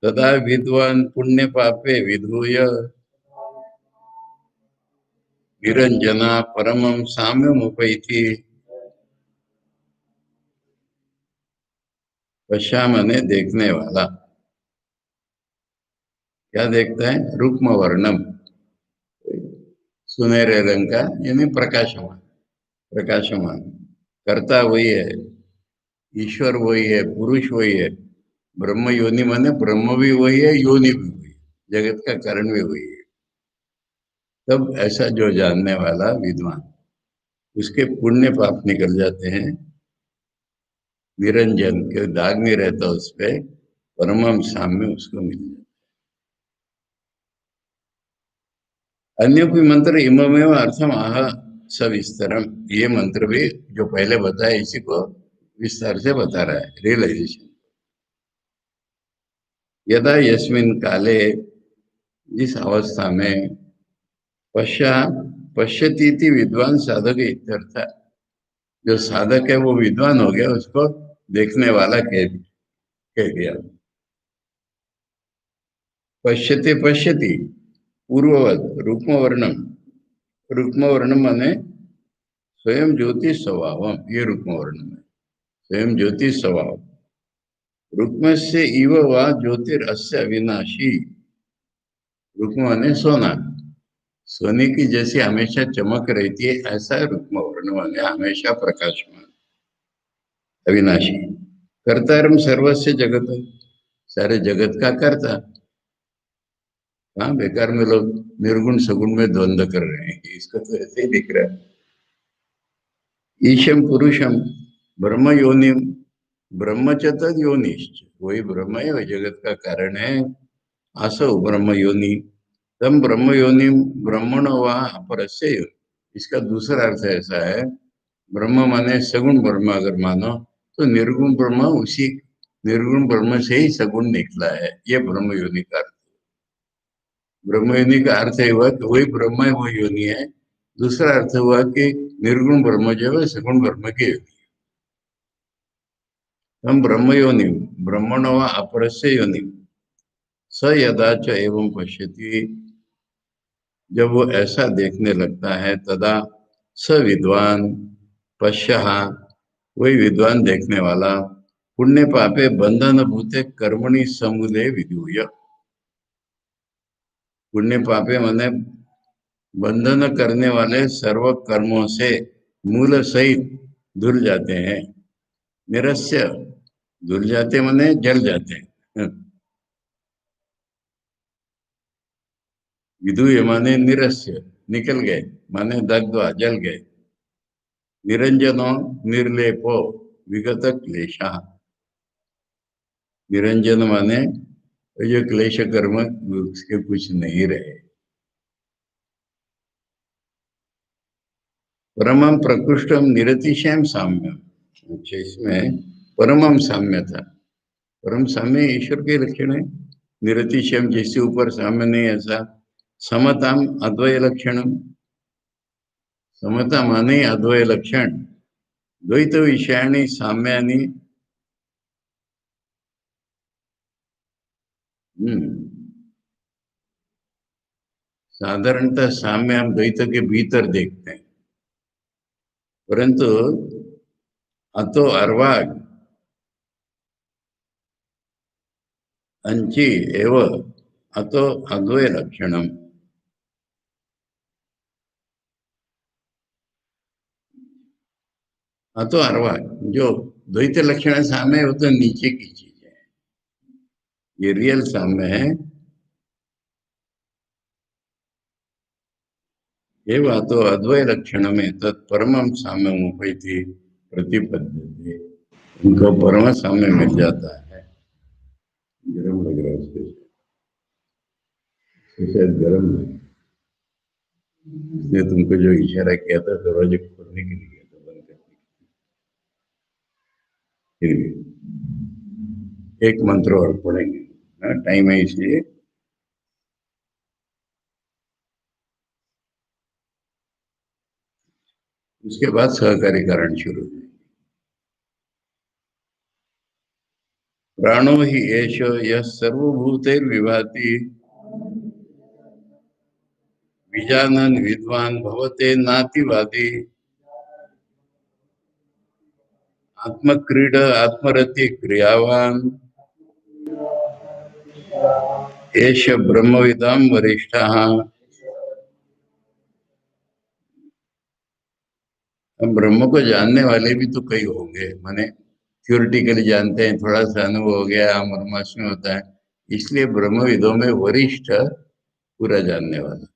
तदा विद्वान् पुण्य पापे विधूय निरंजना परमं साम्यमुपैति। पश्या मने देखने वाला, क्या देखता है? रुक्म वर्णम, सुनहरे रंग का, यानी प्रकाशमान, प्रकाशमान। कर्ता वही है, ईश्वर वही है, पुरुष वही है, ब्रह्म योनि माने ब्रह्म भी वही है, योनि भी वही है, जगत का कारण भी वही है। तब ऐसा जो जानने वाला विद्वान, उसके पुण्य पाप निकल जाते हैं, निरंजन के दाग नहीं रहता उस पे, परमम साम्य उसको मिल जाता। अन्य कोई मंत्र इममेव अर्थम आह सविस्तरम, ये मंत्र भी जो पहले बताया इसी को विस्तार से बता रहा है, रियलाइजेशन। यदा यस्मिन काले, जिस अवस्था में, पश्चा पश्यती विद्वान साधक इत्यर्थ, जो साधक है वो विद्वान हो गया, उसको देखने वाला कह दिया। पश्यते पश्यति पूर्ववत रुक्म वर्णम, रुक्म वर्णम माने स्वयं ज्योति स्वभाव, ये रुक्म वर्णम है, स्वयं ज्योति स्वभाव। रुक्म से इव वा ज्योतिरस्य अविनाशी, रुक्म माने सोना, सोने की जैसी हमेशा चमक रहती है, ऐसा रुक्म वर्ण माने हमेशा प्रकाशमान, अविनाशी। कर्तारम सर्वस्य जगत, सारे जगत का कर्ता। हाँ, बेकार में लोग निर्गुण सगुण में द्वंद्व कर रहे हैं, इसका तो ऐसे ही दिख रहा है। ईशम पुरुषम ब्रह्म योनिम, ब्रह्म च तद योनिश्च, वही ब्रह्म है, वही जगत का कारण है। आसो ब्रह्म योनि, तम ब्रह्म योनि ब्रह्मण व अपरस्य योनि। इसका दूसरा अर्थ ऐसा है, ब्रह्म माने सगुण ब्रह्म अगर मानो, तो निर्गुण ब्रह्म उसी निर्गुण ब्रह्म से ही सगुण निकला है, ये ब्रह्म योनि का अर्थ। ब्रह्म योनि का अर्थ है हुआ कि वही ब्रह्म है, वही योनि है। दूसरा अर्थ हुआ कि निर्गुण ब्रह्म जो है सगुण ब्रह्म की योनि। हम ब्रह्म योनि ब्रह्मण व अपरस्य योनि स यदा च एवं पश्यति, जब वो ऐसा देखने लगता है तदा स विद्वान पश्यः, वही विद्वान देखने वाला, पुण्य पापे बंधन भूते कर्मणि समुदय विधूय, पुण्य पापे माने बंधन करने वाले सर्व कर्मों से मूल सहित धुल जाते हैं। निरस्य, धुल जाते माने जल जाते हैं। विधुय माने निरस्य, निकल गए, माने दग्ध्वा, जल गए। निरंजनो निर्लेपो विगत क्लेशा, निरंजन माने जो क्लेश कर्म उसके कुछ नहीं रहे। परमम प्रकृष्टम निरतिशयम साम्यम, अच्छा इसमें परमम साम्य था। परम साम्य ईश्वर के लक्षण है। निरतिशयम जैसे ऊपर साम्य नहीं ऐसा। समताम अद्वय लक्षणम, समता माने अद्वय लक्षण। द्वैत विषयाणी साम्यानी, साधारणतः साम्य हम द्वैत के भीतर देखते हैं, परंतु अतो अर्वाग अंची एव अतो अद्वय लक्षणम, अतो अर्वाग जो द्वैत लक्षण साम्य है वो तो नीचे की चीज है, ये रियल साम्य है। एवं तो अद्वय लक्षण में तत्परम साम्य उपैति प्रतिपद्यते, उनको परम साम्य मिल जाता है। गरम लग रहा है उसके शायद गरम लगे, इसने तुमको जो इशारा किया था दरवाजे खोलने के लिए तो बंद करने के लिए। फिर भी एक मंत्र और पढ़ेंगे, टाइम है इसलिए। उसके बाद सहकारी कारण शुरू है। प्राणो ही एष यः सर्वभूतैर्विभाति विजानन विद्वान भवते नातिवादी, आत्मक्रीड आत्मरति क्रियावान एष ब्रह्मविदाम वरिष्ठः। हम ब्रह्म को जानने वाले भी तो कई होंगे, माने थ्योरिटिकली जानते हैं, थोड़ा सा अनुभव हो गया, अमरमास में होता है, इसलिए ब्रह्मविदों में वरिष्ठ पूरा जानने वाला।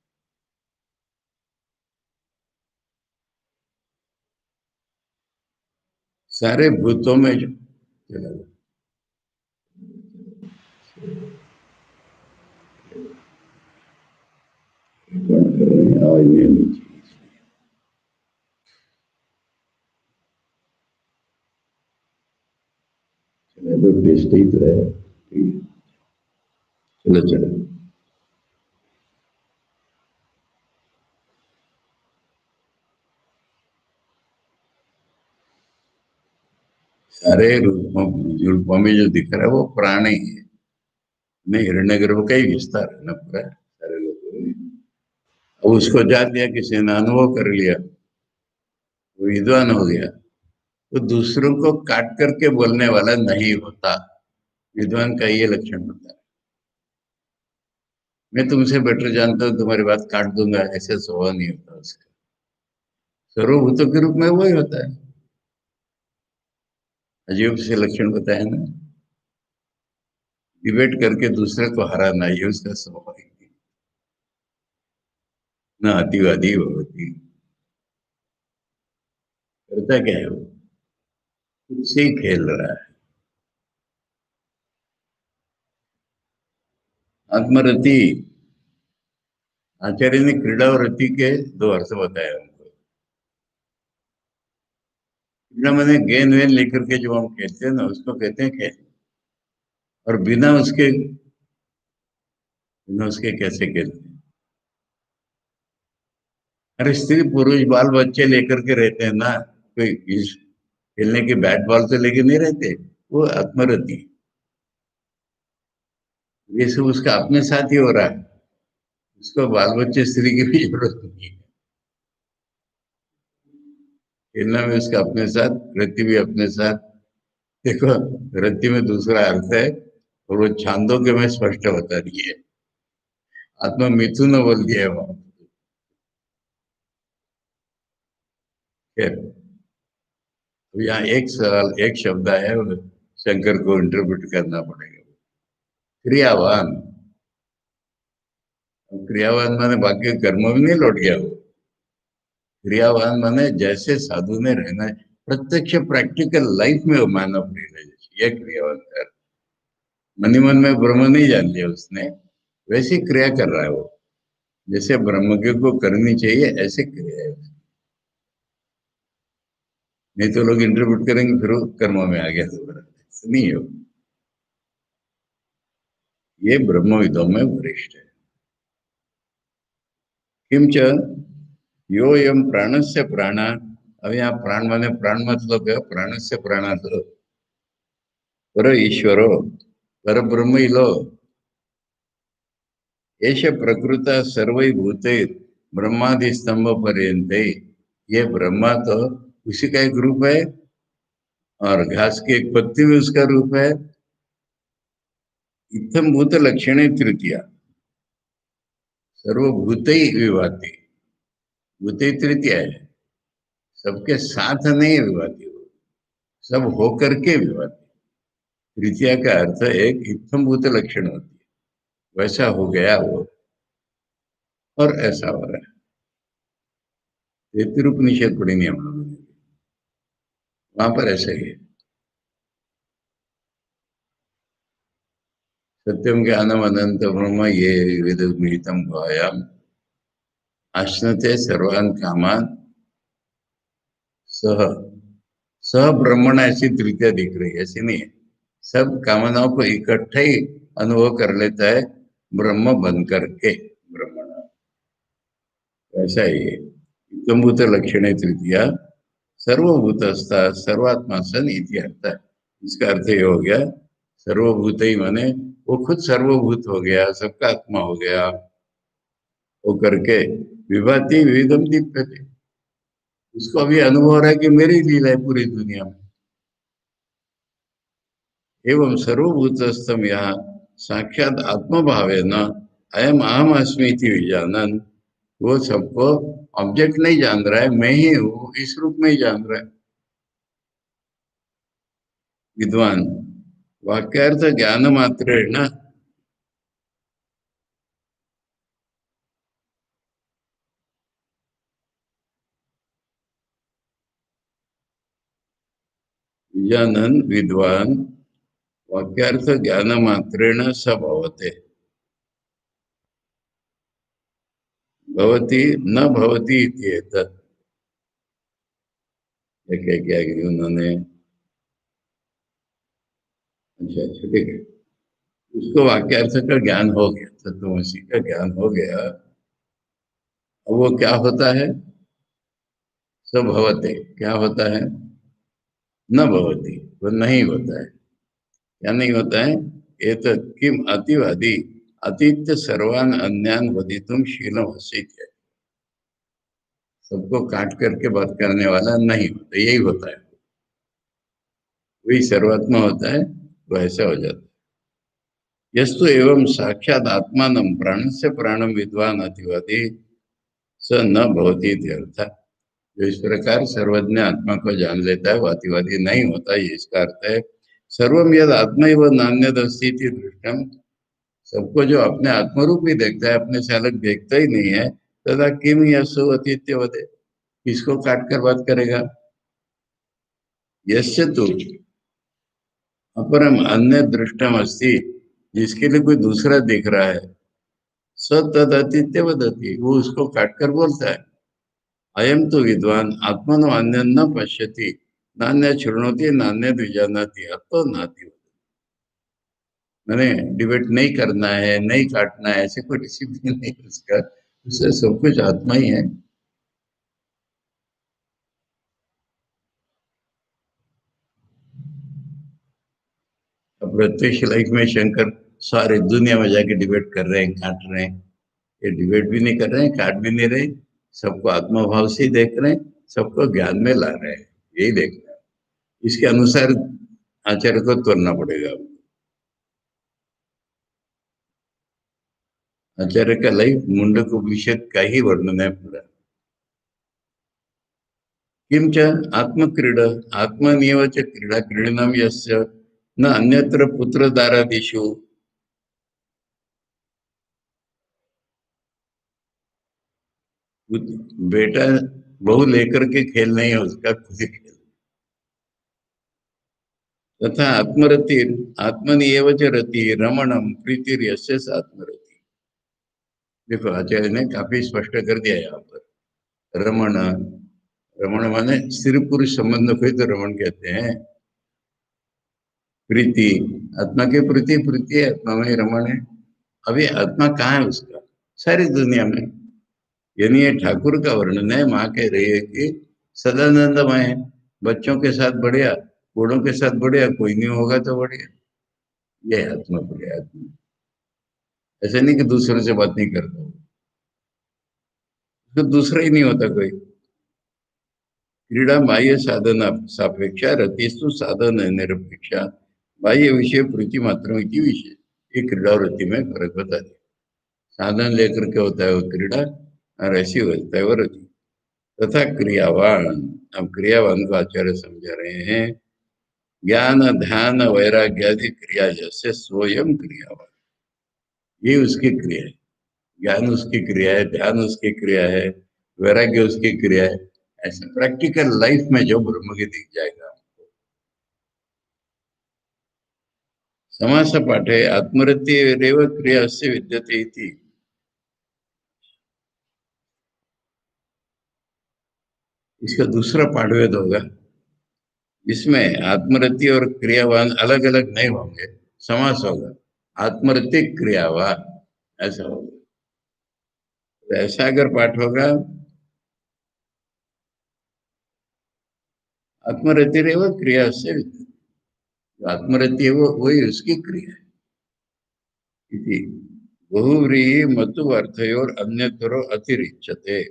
सारे भूतों में जो चला गया। आवाज नहीं आनी चाहिए। चलो तो टेस्ट ही तो है, ठीक है। चलो चलो, सारे रूपों में जो दिख रहा है वो प्राण ही है, नहीं हिरण्यगर्भ का ही विस्तार है ना पूरा सारे लोगों में। अब उसको जान लिया किसी ने, अनुभव कर लिया, वो विद्वान हो गया, तो दूसरों को काट करके बोलने वाला नहीं होता। विद्वान का ये लक्षण होता है। मैं तुमसे बेटर जानता हूँ, तुम्हारी बात काट दूंगा, ऐसे स्वभाव नहीं होता उसका। सर्वभूतों के रूप में वही होता है। अजीब से लक्षण बताया ना, डिबेट करके दूसरे को हराना, ये उसका स्वभाव है। ना अतिवादी होती, करता क्या है वो, खुद से ही खेल रहा है। आत्मरति, आचार्य ने क्रीड़ा और रति के दो अर्थ बताए हमको। क्रीड़ा मैंने गेंद वेंद लेकर के जो हम खेलते हैं ना, उसको कहते हैं खेल। और बिना उसके कैसे खेलते हैं। अरे स्त्री पुरुष बाल बच्चे लेकर के रहते हैं ना, कोई खेलने के बैट बॉल तो लेके नहीं रहते, वो आत्मरति। ये सब उसका अपने साथ ही हो रहा है, उसको बाल बच्चे स्त्री की भी जरूरत नहीं है। खेलना भी उसका अपने साथ, रति भी अपने साथ। देखो, रति में दूसरा अर्थ है और वो छांदोग्य में स्पष्ट बता रही है। आत्मा मिथुन बोल दिया है वहां। खैर, तो यहाँ एक सवाल, एक शब्द है, वो शंकर को इंटरप्रेट करना पड़ेगा। क्रियावान। क्रियावान माने बाकी कर्म में नहीं लौट गया वो। क्रियावान माने जैसे साधु ने रहना है, प्रत्यक्ष प्रैक्टिकल लाइफ में वो मानव रियलाइजेशन, यह क्रियावान है। मनी मन में ब्रह्म नहीं जान लिया उसने, वैसी क्रिया कर रहा है वो, जैसे ब्रह्मज्ञ को करनी चाहिए ऐसे क्रिया है। नहीं तो लोग इंटरप्रेट करेंगे फिर वो कर्म में आ गया दोबारा, ऐसा नहीं है वो। ये ब्रह्मविदों में वरिष्ठ है। किंच यो यम प्राणस्य प्राणा। अब यहाँ प्राण माने प्राण मतलब है प्राणस्य प्राणा, तो पर ईश्वरो, पर ब्रह्म इलो, एष प्रकृत सर्वभूते ब्रह्मादि स्तंभ पर्यंत। ये ब्रह्मा तो उसी का एक रूप है, और घास की एक पत्ती भी उसका रूप है। इत्थम भूत लक्षणे तृतीया, सर्वभूत ही विभाति। भूत ही तृतीया है, सबके साथ नहीं विभाति वो, सब होकर के विभाति। तृतीया का अर्थ एक इत्थम भूत लक्षण होती है, वैसा हो गया वो और ऐसा हो रहा है। ये तिरुपनिषद पढ़ी नहीं हम लोगों ने, वहां पर ऐसा ही है। सत्यम ज्ञानम अनंत ब्रह्म ये वेद विहितम भायाम, आश्नते सर्वान कामान सह। सह ब्रह्मण ऐसी तृतीया दिख रही है, ऐसी नहीं है। सब कामनाओं को इकट्ठे ही अनुभव कर लेता है ब्रह्म बन करके, ब्रह्मण ऐसा ही है। उत्तमभूत लक्षण तृतीया, सर्वभूतस्था सर्वात्मा सन इति अर्थ है। इसका अर्थ ये हो गया, सर्वभूत ही माने वो खुद सर्वभूत हो गया, सबका आत्मा हो गया, वो करके विभाति विविधम दीप्यते। उसको अभी अनुभव हो रहा है कि मेरी लीला है पूरी दुनिया में। एवं सर्वभूतस्थम यहाँ साक्षात आत्मभाव है न, अयम अहम अस्मि इति विजानन। वो सबको ऑब्जेक्ट नहीं जान रहा है, मैं ही हूँ, इस रूप में ही जान रहा है विद्वान। वाक्यार्थ ज्ञान मात्र है ना। विजानन विद्वान, वाक्यार्थ ज्ञान मात्रेण स भवते। भवती न भवती इति एतत्। ये क्या क्या उन्होंने, अच्छा अच्छा ठीक है। उसको वाक्यार्थ का ज्ञान हो गया, तत्वमसी का ज्ञान हो गया। अब वो क्या होता है, सब भवते क्या होता है, न भवती वो नहीं होता है। क्या नहीं होता है, ये तो किम अतिवादी, अतीत सर्वान अन्यान वदितुम शीलम हसित है। सबको काट करके बात करने वाला नहीं होता, यही होता है, वही सर्वात्मा होता है, वो ऐसा हो जाता है। यस्तु एवं साक्षात आत्मान प्राण से प्राणम विद्वान अतिवादी स न भवती अर्थ। जो इस प्रकार सर्वज्ञ आत्मा को जान लेता है वो अतिवादी नहीं होता, ये इसका अर्थ है। सर्वम यद आत्मा व नान्यद अस्ति दृष्टम। सबको जो अपने आत्मरूप ही देखता है, अपने से अलग देखता ही नहीं है, तथा किम यसु अतीत्य वदे, किसको काट कर बात करेगा। यस्य तु अपरम अन्य दृष्टम अस्ति, जिसके लिए कोई दूसरा दिख रहा है, स तद अतीत्य वदति, वो उसको काट कर बोलता है। अयम तो विद्वान आत्मनो अन्य न पश्यति, नान्य शृणोति नान्य द्विजानाति अतो नाति। मैंने डिबेट नहीं करना है, नहीं काटना है, ऐसे कोई डिसिप्लिन नहीं है उसका, उससे सब कुछ आत्मा ही है। अब प्रत्यक्ष लाइफ में शंकर सारे दुनिया में जाके डिबेट कर रहे हैं, काट रहे हैं, ये डिबेट भी नहीं कर रहे हैं, काट भी नहीं रहे, सबको आत्मभाव से ही देख रहे हैं, सबको ज्ञान में ला रहे हैं, यही देख रहे हैं। इसके अनुसार आचार्य को तोड़ना पड़ेगा। आचार्य का लाइफ मुंडक उपनिषद का ही वर्णन है पूरा। किंच आत्मक्रीडा आत्मनियव च क्रीडा क्रीडनम यस्य न अन्यत्र पुत्रदारादिषु। बेटा बहू लेकर के खेल नहीं है उसका, खुद ही खेल। तथा आत्मरति आत्मनियव च रति रमणम प्रीतिर यस्य स आत्मरति। देखो आचार्य ने काफी स्पष्ट कर दिया यहाँ पर। रमण, रमण माने स्त्री पुरुष संबंध को ही तो रमण कहते हैं। प्रीति, आत्मा के प्रति प्रीति है, आत्मा में ही रमण है। अभी आत्मा कहाँ है उसका? सारी दुनिया में। यानी ये ठाकुर का वर्णन है। माँ कह रही है कि सदानंदमय है, बच्चों के साथ बढ़िया, बूढ़ों के साथ बढ़िया, कोई नहीं होगा तो बढ़िया। ये आत्मा बढ़िया आत्मा। ऐसे नहीं कि दूसरों से बात नहीं करता, तो दूसरा ही नहीं होता कोई। क्रीडा बाह्य साधन सापेक्षा रतिस्तु साधन निरपेक्षा बाह्य विषय प्रीति मात्र विषय। ये क्रीडा और रति में फर्क बता दिया। साधन लेकर के होता है वो क्रीडा, और ऐसी होता है वो रति। तथा क्रियावान, अब क्रियावान को आचार्य समझा रहे हैं। ज्ञान ध्यान वैराग्य आदि क्रिया जैसे स्वयं क्रियावान, ये उसकी क्रिया है। ज्ञान उसकी क्रिया है, ध्यान उसकी क्रिया है, वैराग्य उसकी क्रिया है। ऐसे प्रैक्टिकल लाइफ में जो ब्रह्म की दिख जाएगा। समास पाठे आत्मरति रेव क्रिया से विद्यते इति। इसका दूसरा पाठवेद होगा, इसमें आत्मरति और क्रियावान अलग अलग नहीं होंगे, समास होगा। आत्मरति क्रियावान ऐसा होगा। तो ऐसा अगर पाठ होगा, आत्मरति रेव क्रिया से विद्यते, आत्मरति है वो वही उसकी क्रिया है। इति बहुव्रीहि मतु अर्थयोर अन्यतरो अतिरिच्यते।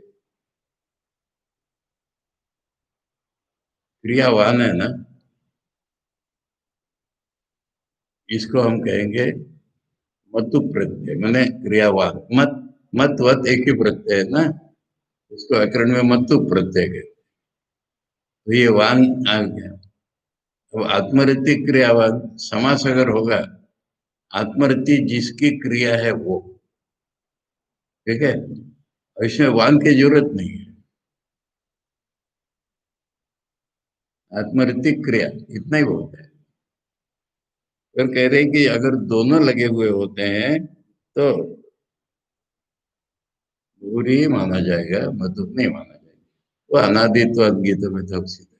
क्रियावान है ना, इसको हम कहेंगे मतु प्रत्यय, मैंने क्रियावान। मत, मतवत एक ही प्रत्यय है ना, इसको व्याकरण में मतु प्रत्यय कहते। तो ये वान आ गया। तो आत्मरति क्रियावान समास अगर होगा, आत्मरति जिसकी क्रिया है वो, ठीक है, इसमें वान की जरूरत नहीं है। आत्मरति क्रिया इतना ही बहुत है। अगर कह रहे हैं कि अगर दोनों लगे हुए होते हैं तो बुरी ही माना जाएगा, मधुप नहीं माना जाएगा। वो अनादित्व गीत में तो सिद्ध है।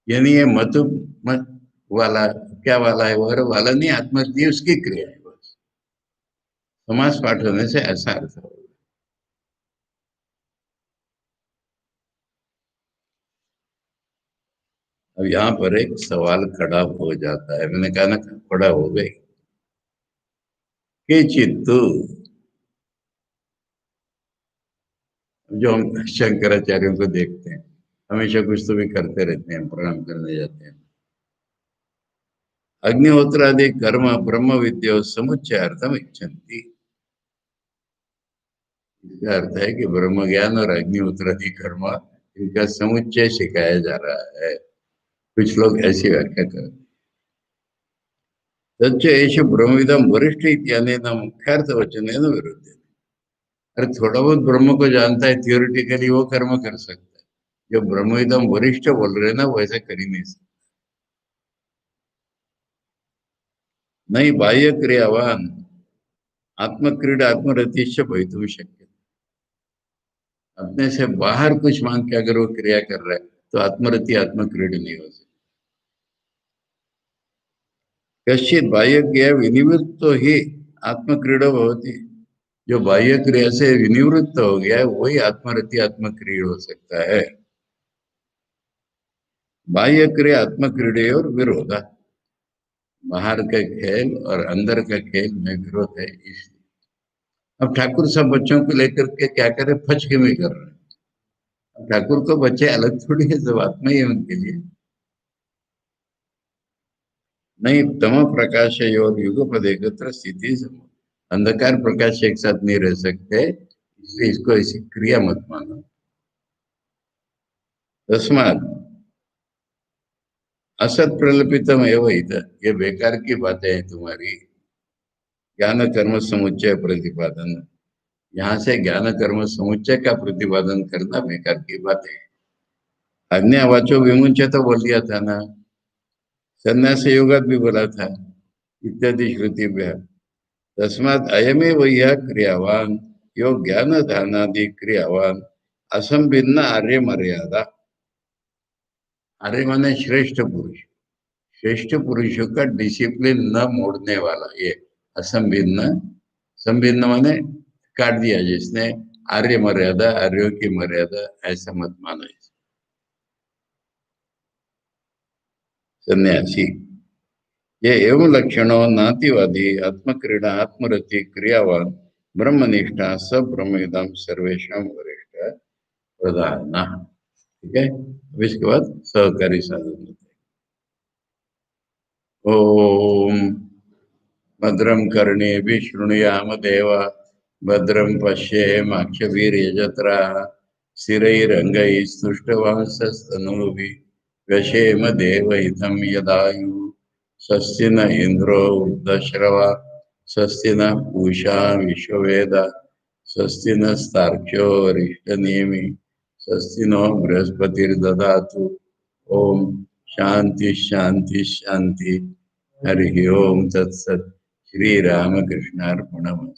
यानी ये मधुप मत वाला क्या वाला है, वो वाला नहीं, आत्मरति उसकी क्रिया है बस। समास पाठ होने से ऐसा अर्थ होगा। अब यहाँ पर एक सवाल खड़ा हो जाता है, मैंने कहा ना खड़ा हो गई कि चित्तु, जो हम शंकराचार्यों को देखते हैं, हमेशा कुछ तो भी करते रहते हैं, प्रणाम करने जाते हैं। अग्निहोत्र आदि कर्म ब्रह्म विद्या समुच्चयार्थम इच्छन्ति। इसका अर्थ है कि ब्रह्म ज्ञान और अग्निहोत्र आदि कर्म, इनका समुच्चय सिखाया जा रहा है। कुछ लोग ऐसी व्याख्या करते हैं। तच्च एष ब्रह्मविदम वरिष्ठ इत्यानेन मुख्यार्थ वचनेन विरुद्ध। अरे थोड़ा बहुत ब्रह्म को जानता है थियोरिटिकली, वो कर्म कर सकता है। जो ब्रह्मविदम वरिष्ठ बोल रहे हैं ना, वो ऐसा कर ही नहीं सकता। नहीं बाह्य क्रियावान आत्मक्रीडा आत्मरतिश्च भवितुं शक्य। अपने से बाहर कुछ मांग के अगर वो क्रिया कर रहा है तो आत्मरति आत्मक्रीड नहीं हो सकती। कश्चित बाह्य क्रिया विनिवृत्त ही आत्मक्रीडा होती। जो बाह्य क्रिया से विनिवृत्त हो गया है वही आत्मरति आत्मक्रीड हो सकता है। बाह्य क्रिया आत्मक्रीडे और विरोध, बाहर का खेल और अंदर का खेल में विरोध है। इसलिए अब ठाकुर सब बच्चों को लेकर के क्या करे, फच के में कर रहे हैं। अब ठाकुर को बच्चे अलग थोड़ी है, सब आत्मा ही है उनके लिए। नहीं, तम प्रकाश और युगपद एकत्र स्थिति अंधकार प्रकाश एक साथ नहीं रह सकते, इसलिए इसको ऐसी क्रिया मत मानो। तस्मात असत प्रलपितम एवं ये बेकार की बातें हैं तुम्हारी। ज्ञान कर्म समुच्चय प्रतिपादन, यहाँ से ज्ञान कर्म समुच्चय का प्रतिपादन करना बेकार की बात है। अन्य वाचो विमुंच तो बोल दिया था ना, संन्यास योगात भी बोला था, इत्यादि श्रुति में। तस्मात अयमेव यह क्रियावान यो ज्ञान ध्यानादि क्रियावान असंभिन्न आर्य मर्यादा। आर्य माने श्रेष्ठ पुरुष, श्रेष्ठ पुरुषों का डिसिप्लिन न मोड़ने वाला ये असंभिन्न। संभिन्न माने काट दिया जिसने, आर्य मर्यादा, आर्यों की मर्यादा, ऐसा मत मानो। सन्यासी ये एवं लक्षणों नातिवादी आत्मक्रीड़ा आत्मरति क्रियावान ब्रह्मनिष्ठा सब ब्रह्मेदम सर्वेशम वरिष्ठ प्रधान। ठीक है, अब इसके बाद सहकारी साधन होते हैं। ओम भद्रम कर्णे शृणुयाम देवा, भद्रम पश्येमाक्षभिर्यजत्रा, स्थिरैरङ्गैस्तुष्टवांसस्तनूभिः व्यशेम देवहितं यदायुः। स्वस्ति न इंद्रो वृद्धश्रवा, स्वस्ति न पूषा विश्ववेदा, स्वस्ति नस्तार्क्ष्यो अरिष्टनेमि, स्वस्ति नो बृहस्पतिर्ददातु। ओम शांति शांति शांति। हरि ओम तत्सत। श्री रामकृष्णार्पणमस्तु।